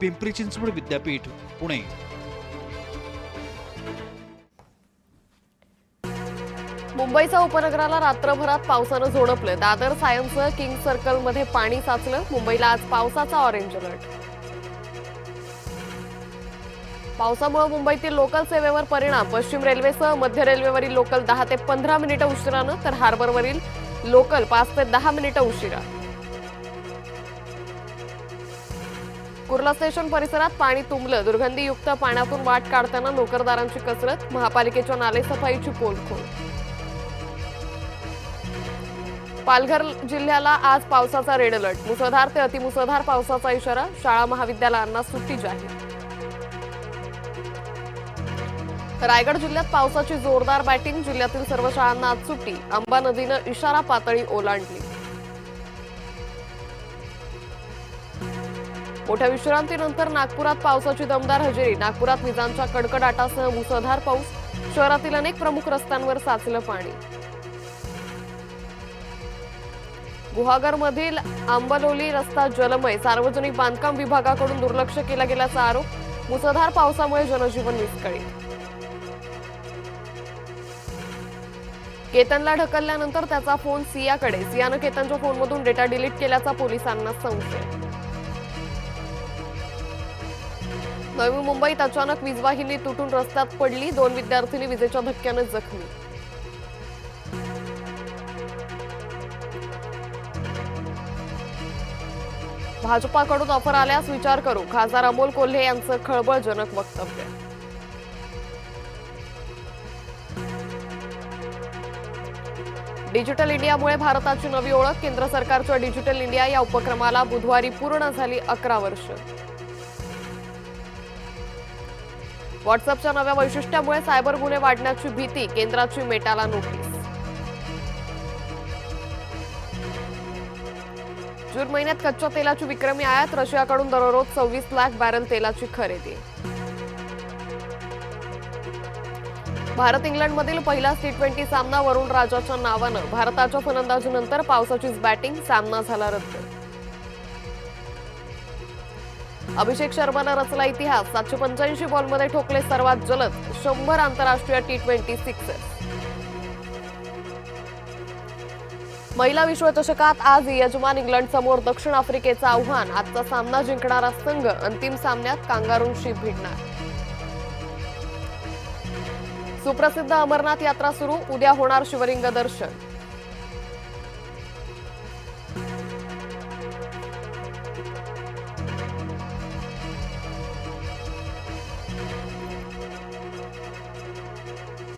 पिंपरी चिंचवड विद्यापीठ पुणे। मुंबईच्या उपनगराला रात्रभरात पावसानं झोडपलं। दादर सायन्ससह किंग सर्कलमध्ये पाणी साचलं। मुंबईला आज पावसाचा ऑरेंज अलर्ट। पावसामुळे मुंबईतील लोकल सेवेवर परिणाम। पश्चिम रेल्वेसह मध्य रेल्वेवरील लोकल 10 ते 15 मिनिटं उशिरानं तर हार्बरवरील लोकल 5 ते 10 मिनिटं उशिरा। कुर्ला स्टेशन परिसरात पाणी तुंबलं। दुर्गंधीयुक्त पाण्यातून वाट काढताना नोकरदारांची कसरत। महापालिकेच्या नालेसफाईची पोलखोल। पालघर जिल्ह्याला आज पावसाचा रेड अलर्ट। मुसळधार ते अतिमुसळधार पावसाचा इशारा। शाळा महाविद्यालयांना सुट्टी जाहीर। रायगड जिल्ह्यात पावसाची जोरदार बॅटिंग। जिल्ह्यातील सर्व शाळांना आज सुट्टी। अंबा नदीनं इशारा पातळी ओलांडली। मोठ्या विश्रांतीनंतर नागपुरात पावसाची दमदार हजेरी। नागपुरात विजांच्या कडकडाटासह मुसळधार पाऊस। शहरातील अनेक प्रमुख रस्त्यांवर साचलं पाणी। गुहागरमधील आंबलोली रस्ता जलमय। सार्वजनिक बांधकाम विभागाकडून दुर्लक्ष केला गेल्याचा आरोप। मुसळधार पावसामुळे जनजीवन विस्कळीत। केतनला ढकलल्यानंतर त्याचा फोन सियाकडे। सियानं केतनच्या फोनमधून डेटा डिलीट केल्याचा पोलिसांना संशय। नवी मुंबईत अचानक वीजवाहिनी तुटून रस्त्यात पडली। 2 विद्यार्थिनी विजेच्या धक्क्याने जखमी। भाजपाकडून ऑफर आल्यास विचार करू। खासदार अमोल कोल्हे यांचं खळबळजनक वक्तव्य। डिजिटल इंडियामुळे भारताची नवी ओळख। केंद्र सरकारच्या डिजिटल इंडिया या उपक्रमाला बुधवारी पूर्ण झाली 11 वर्ष। व्हॉट्सअपच्या नव्या वैशिष्ट्यामुळे सायबर गुन्हे वाढण्याची भीती। केंद्राची मेटाला नोटीस। जून महिन्यात कच्च्या तेलाची विक्रमी आयात। रशियाकडून दररोज 26 लाख बॅरल तेलाची खरेदी। भारत इंग्लंडमधील पहिला T20 सामना वरुण राजाच्या नावानं। भारताच्या फलंदाजीनंतर पावसाचीच बॅटिंग। सामना झाला रद्द। अभिषेक शर्मानं रचला इतिहास। 785 बॉलमध्ये ठोकले सर्वात जलद 100 आंतरराष्ट्रीय T20 सिक्सर्स। महिला विश्वचषकात आज यजमान इंग्लंड समोर दक्षिण आफ्रिकेचं आव्हान। आजचा सामना जिंकणारा संघ अंतिम सामन्यात कांगारूंशी भिडणार। सुप्रसिद्ध अमरनाथ यात्रा सुरू। उद्या होणार शिवलिंग दर्शन।